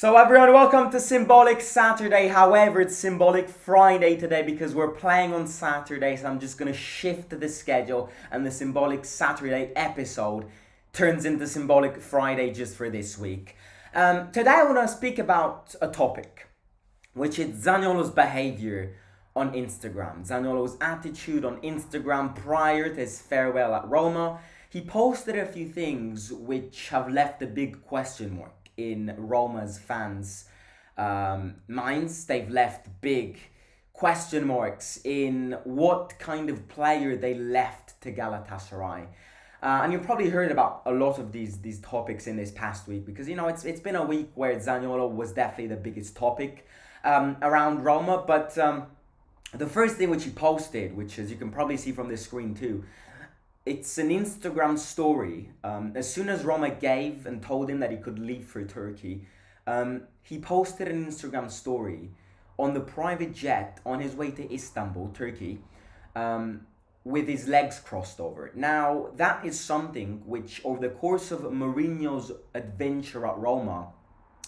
So everyone, welcome to Symbolic Saturday. However, it's Symbolic Friday today because we're playing on Saturday. So I'm just going to shift the schedule and the Symbolic Saturday episode turns into Symbolic Friday just for this week. Today I want to speak about a topic, which is Zaniolo's behavior on Instagram. Zaniolo's attitude on Instagram prior to his farewell at Roma. He posted a few things which have left a big question mark in Roma's fans' minds. They've left big question marks in what kind of player they left to Galatasaray. And you've probably heard about a lot of these topics in this past week because, you know, it's been a week where Zaniolo was definitely the biggest topic around Roma. But the first thing which he posted, which as you can probably see from this screen too, it's an Instagram story. As soon as Roma gave and told him that he could leave for Turkey, he posted an Instagram story on the private jet on his way to Istanbul, Turkey, with his legs crossed over. Now, that is something which, over the course of Mourinho's adventure at Roma,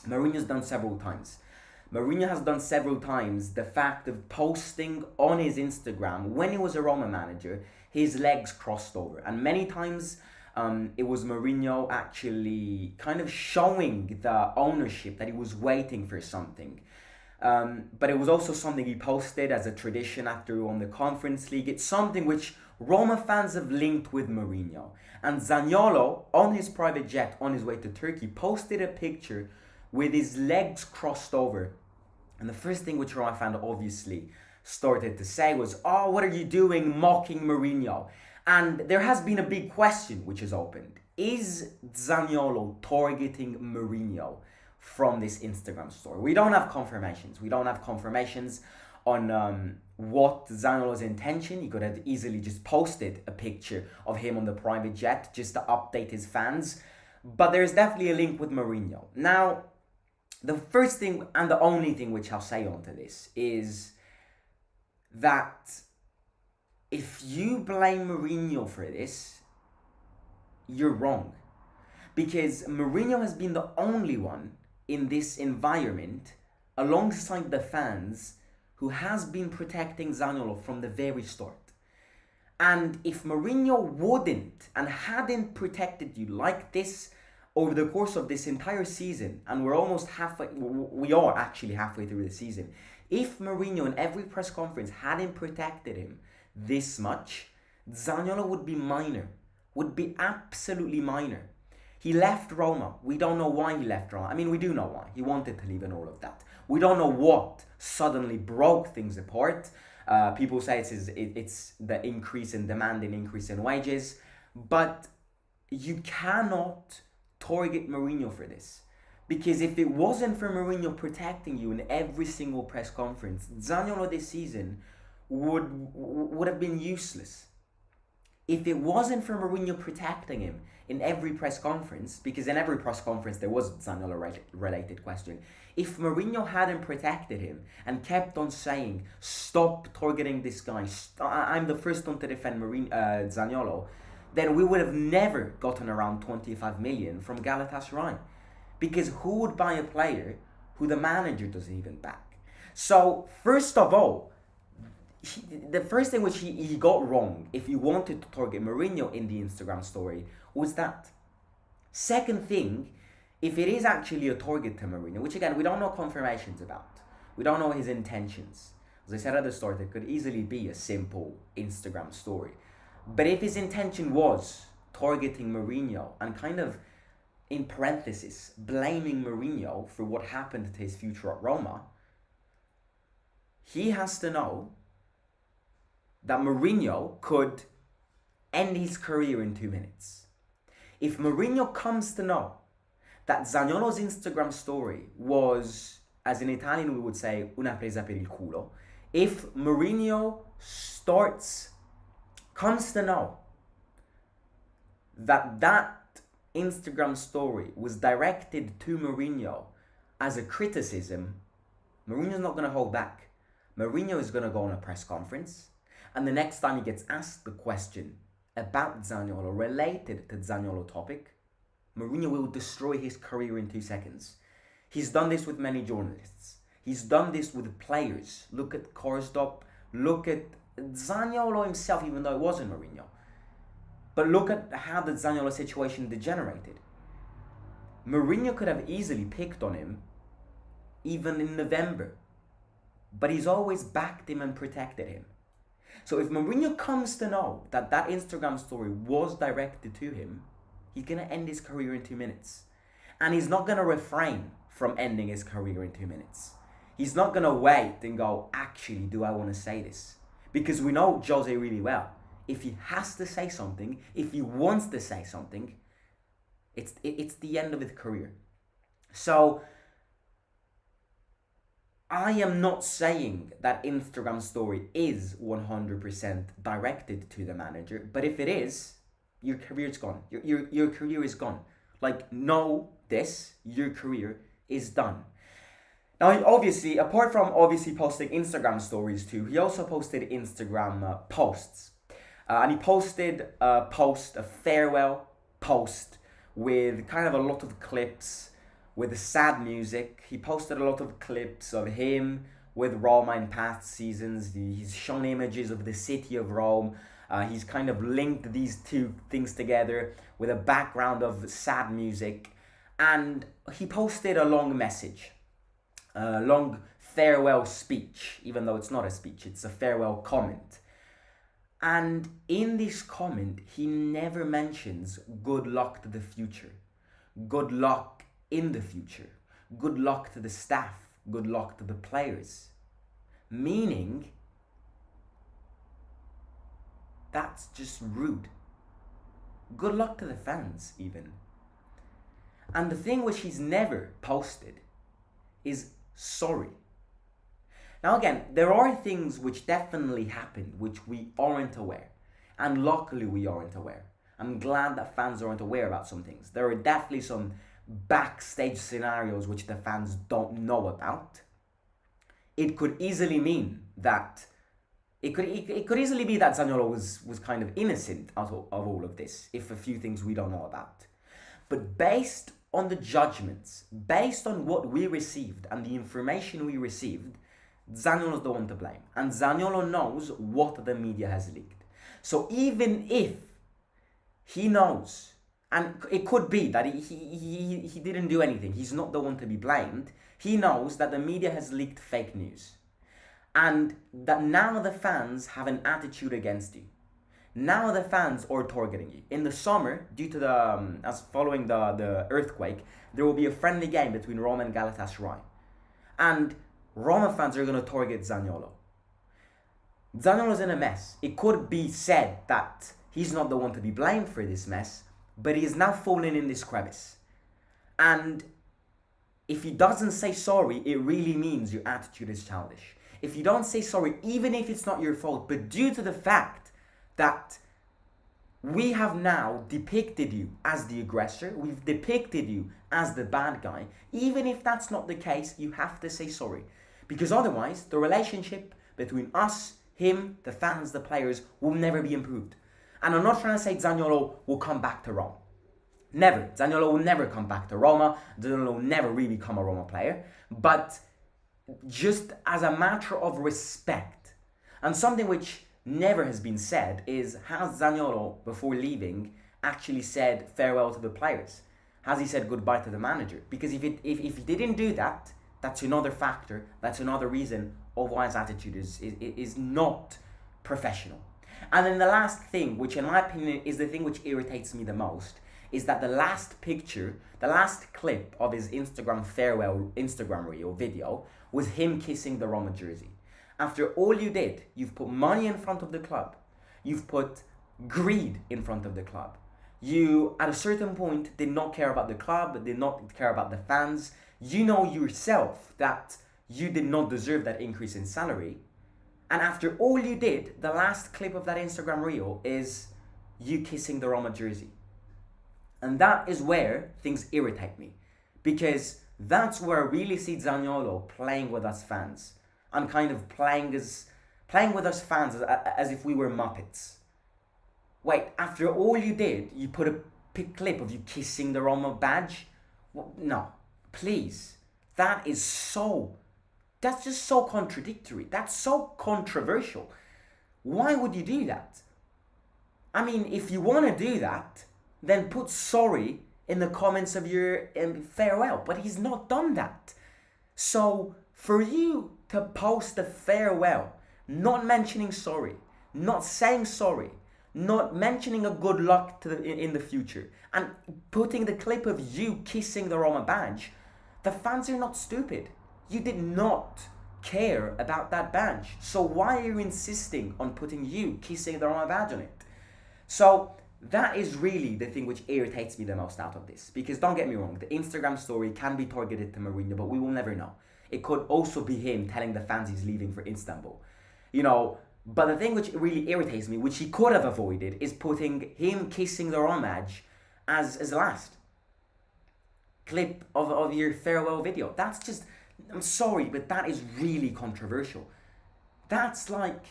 Mourinho's done several times. Mourinho has done several times the fact of posting on his Instagram, when he was a Roma manager, his legs crossed over. And many times it was Mourinho actually kind of showing the ownership that he was waiting for something. But it was also something he posted as a tradition after he won the Conference League. It's something which Roma fans have linked with Mourinho. And Zaniolo, on his private jet on his way to Turkey, posted a picture with his legs crossed over. And the first thing which Roma fan obviously started to say was, "Oh, what are you doing mocking Mourinho?" And there has been a big question which is opened. Is Zaniolo targeting Mourinho from this Instagram story? We don't have confirmations. We don't have confirmations on what Zaniolo's intention. He could have easily just posted a picture of him on the private jet just to update his fans. But there's definitely a link with Mourinho. Now, the first thing and the only thing which I'll say onto this is that if you blame Mourinho for this, you're wrong. Because Mourinho has been the only one in this environment, alongside the fans, who has been protecting Zaniolo from the very start. And if Mourinho wouldn't and hadn't protected you like this over the course of this entire season, and we are actually halfway through the season, if Mourinho in every press conference hadn't protected him this much, Zaniolo would be absolutely minor. He left Roma. We don't know why he left Roma. I mean, we do know why. He wanted to leave and all of that. We don't know what suddenly broke things apart. People say it's the increase in demand and increase in wages. But you cannot target Mourinho for this. Because if it wasn't for Mourinho protecting you in every single press conference, Zaniolo this season would have been useless. If it wasn't for Mourinho protecting him in every press conference, because in every press conference there was a Zaniolo-related question, if Mourinho hadn't protected him and kept on saying, "Stop targeting this guy, I'm the first one to defend Zaniolo," then we would have never gotten around 25 million from Galatasaray. Because who would buy a player who the manager doesn't even back? So, first of all, the first thing which he got wrong, if he wanted to target Mourinho in the Instagram story, was that. Second thing, if it is actually a target to Mourinho, which again, we don't know confirmations about. We don't know his intentions. As I said at the start, it could easily be a simple Instagram story. But if his intention was targeting Mourinho and kind of, in parenthesis, blaming Mourinho for what happened to his future at Roma, he has to know that Mourinho could end his career in 2 minutes. If Mourinho comes to know that Zaniolo's Instagram story was, as in Italian we would say, una presa per il culo, if Mourinho comes to know that Instagram story was directed to Mourinho as a criticism, Mourinho's not going to hold back. Mourinho is going to go on a press conference, and the next time he gets asked the question about Zaniolo, related to Zaniolo topic, Mourinho will destroy his career in 2 seconds. He's done this with many journalists. He's done this with players. Look at Korsdorp. Look at Zaniolo himself, even though it wasn't Mourinho. But look at how the Zaniolo situation degenerated. Mourinho could have easily picked on him even in November. But he's always backed him and protected him. So if Mourinho comes to know that that Instagram story was directed to him, he's going to end his career in 2 minutes. And he's not going to refrain from ending his career in 2 minutes. He's not going to wait and go, actually, do I want to say this? Because we know Jose really well. If he has to say something, if he wants to say something, it's the end of his career. So I am not saying that Instagram story is 100% directed to the manager, but if it is, your career's gone. Your career is gone. Like, know this, your career is done. Now, obviously, apart from obviously posting Instagram stories too, he also posted Instagram posts. And he posted a farewell post with kind of a lot of clips with sad music. He posted a lot of clips of him with Roma in past seasons. He's shown images of the city of Rome. He's kind of linked these two things together with a background of sad music. And he posted a long message, a long farewell speech, even though it's not a speech, it's a farewell comment. And in this comment, he never mentions good luck to the future, good luck in the future, good luck to the staff, good luck to the players. Meaning, that's just rude. Good luck to the fans, even. And the thing which he's never posted is sorry. Now again, there are things which definitely happened which we aren't aware. And luckily we aren't aware. I'm glad that fans aren't aware about some things. There are definitely some backstage scenarios which the fans don't know about. It could easily mean that it could easily be that Zaniolo was kind of innocent of all of this, if a few things we don't know about. But based on the judgments, based on what we received and the information we received, Zaniolo's the one to blame. And Zaniolo knows what the media has leaked. So even if he knows, and it could be that he didn't do anything, he's not the one to be blamed, he knows that the media has leaked fake news. And that now the fans have an attitude against you. Now the fans are targeting you. In the summer, due to following the earthquake, there will be a friendly game between Roma and Galatasaray. And Roma fans are going to target Zaniolo. Zaniolo's in a mess. It could be said that he's not the one to be blamed for this mess, but he is now fallen in this crevice. And if he doesn't say sorry, it really means your attitude is childish. If you don't say sorry, even if it's not your fault, but due to the fact that we have now depicted you as the aggressor, we've depicted you as the bad guy, even if that's not the case, you have to say sorry. Because otherwise, the relationship between us, him, the fans, the players, will never be improved. And I'm not trying to say Zaniolo will come back to Rome. Never. Zaniolo will never come back to Roma. Zaniolo will never really become a Roma player. But just as a matter of respect, and something which never has been said is, has Zaniolo, before leaving, actually said farewell to the players? Has he said goodbye to the manager? Because if he didn't do that, that's another factor, that's another reason of why his attitude is not professional. And then the last thing, which in my opinion is the thing which irritates me the most, is that the last picture, the last clip of his Instagram farewell Instagram reel video was him kissing the Roma jersey. After all you did, you've put money in front of the club. You've put greed in front of the club. You, at a certain point, did not care about the club, did not care about the fans. You know yourself that you did not deserve that increase in salary. And after all you did, the last clip of that Instagram reel is you kissing the Roma jersey. And that is where things irritate me. Because that's where I really see Zaniolo playing with us fans. And kind of playing with us fans as if we were Muppets. Wait, after all you did, you put a clip of you kissing the Roma badge? Well, no, please. That is so, that's just so contradictory. That's so controversial. Why would you do that? I mean, if you want to do that, then put sorry in the comments of your farewell. But he's not done that. So for you to post the farewell, not mentioning sorry, not saying sorry, not mentioning a good luck in the future, and putting the clip of you kissing the Roma badge, the fans are not stupid. You did not care about that badge. So why are you insisting on putting you kissing the Roma badge on it? So that is really the thing which irritates me the most out of this. Because don't get me wrong, the Instagram story can be targeted to Mourinho, but we will never know. It could also be him telling the fans he's leaving for Istanbul. But the thing which really irritates me, which he could have avoided, is putting him kissing the Roma badge as the last clip of your farewell video. That's just, I'm sorry, but that is really controversial. That's like,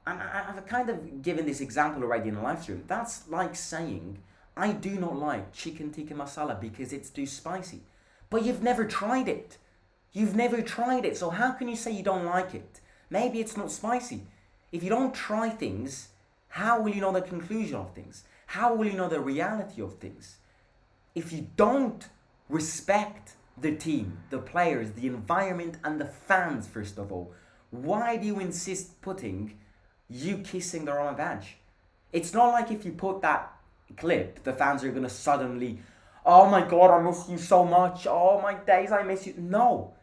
I've kind of given this example already in the live stream. That's like saying, I do not like chicken tikka masala because it's too spicy. But you've never tried it. You've never tried it, so how can you say you don't like it? Maybe it's not spicy. If you don't try things, how will you know the conclusion of things? How will you know the reality of things? If you don't respect the team, the players, the environment, and the fans, first of all, why do you insist putting you kissing the Roma badge? It's not like if you put that clip, the fans are going to suddenly, oh my God, I miss you so much. Oh my days, I miss you. No.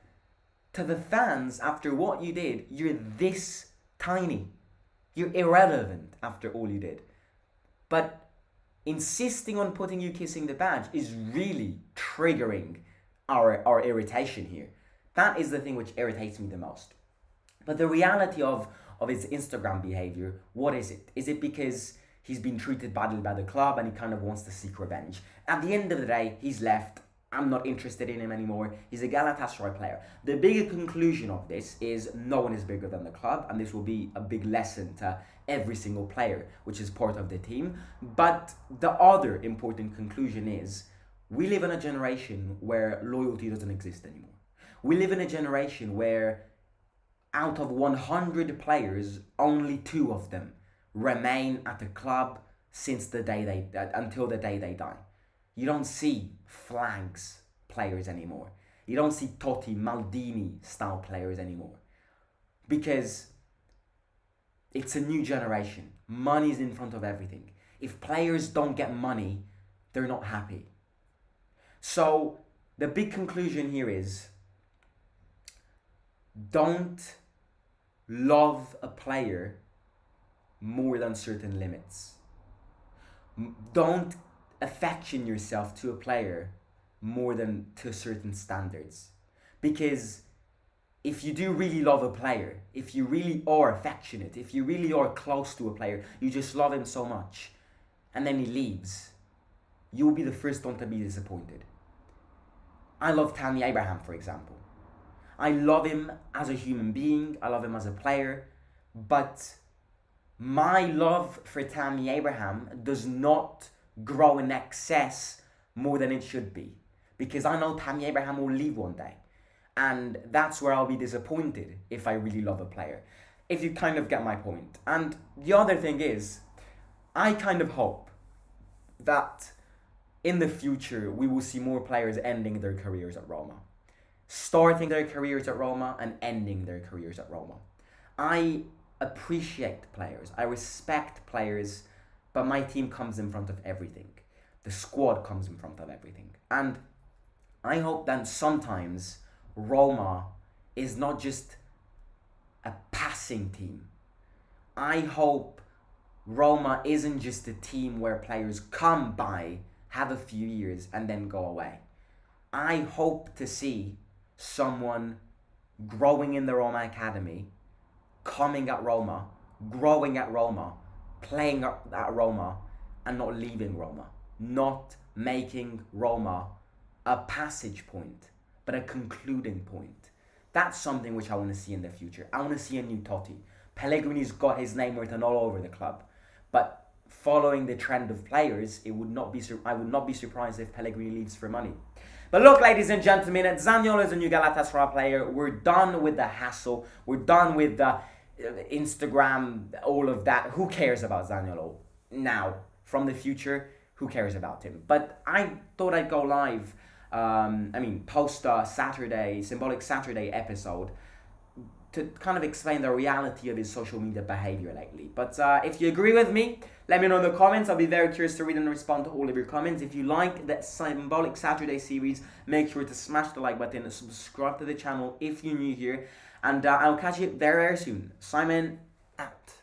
To the fans, after what you did, you're this tiny. You're irrelevant after all you did. But insisting on putting you kissing the badge is really triggering our irritation here. That is the thing which irritates me the most. But the reality of his Instagram behavior, what is it? Is it because he's been treated badly by the club and he kind of wants to seek revenge? At the end of the day, he's left. I'm not interested in him anymore. He's a Galatasaray player. The bigger conclusion of this is no one is bigger than the club, and this will be a big lesson to every single player, which is part of the team. But the other important conclusion is we live in a generation where loyalty doesn't exist anymore. We live in a generation where out of 100 players, only 2 of them remain at the club until the day they die. You don't see flags players anymore. You don't see Totti, Maldini style players anymore. Because it's a new generation. Money's in front of everything. If players don't get money, they're not happy. So the big conclusion here is, don't love a player more than certain limits. Don't affection yourself to a player more than to certain standards. Because if you do really love a player, if you really are affectionate, if you really are close to a player, you just love him so much, and then he leaves, you'll be the first one to be disappointed. I love Tammy Abraham, for example. I love him as a human being, I love him as a player, but my love for Tammy Abraham does not grow in excess more than it should be. Because I know Tammy Abraham will leave one day. And that's where I'll be disappointed if I really love a player. If you kind of get my point. And the other thing is, I kind of hope that in the future we will see more players ending their careers at Roma. Starting their careers at Roma and ending their careers at Roma. I appreciate players. I respect players. But my team comes in front of everything. The squad comes in front of everything. And I hope that sometimes Roma is not just a passing team. I hope Roma isn't just a team where players come by, have a few years, and then go away. I hope to see someone growing in the Roma Academy, coming at Roma, growing at Roma, playing at Roma, and not leaving Roma. Not making Roma a passage point, but a concluding point. That's something which I want to see in the future. I want to see a new Totti. Pellegrini's got his name written all over the club. But following the trend of players, I would not be surprised if Pellegrini leaves for money. But look, ladies and gentlemen, Zaniolo is a new Galatasaray player. We're done with the hassle. We're done with the Instagram, all of that. Who cares about Zaniolo now? From the future, who cares about him? But I thought I'd go live. Post Saturday, symbolic Saturday episode to kind of explain the reality of his social media behavior lately. But if you agree with me, let me know in the comments. I'll be very curious to read and respond to all of your comments. If you like the symbolic Saturday series, make sure to smash the like button and subscribe to the channel if you're new here. And I'll catch you very, very soon. Simon out.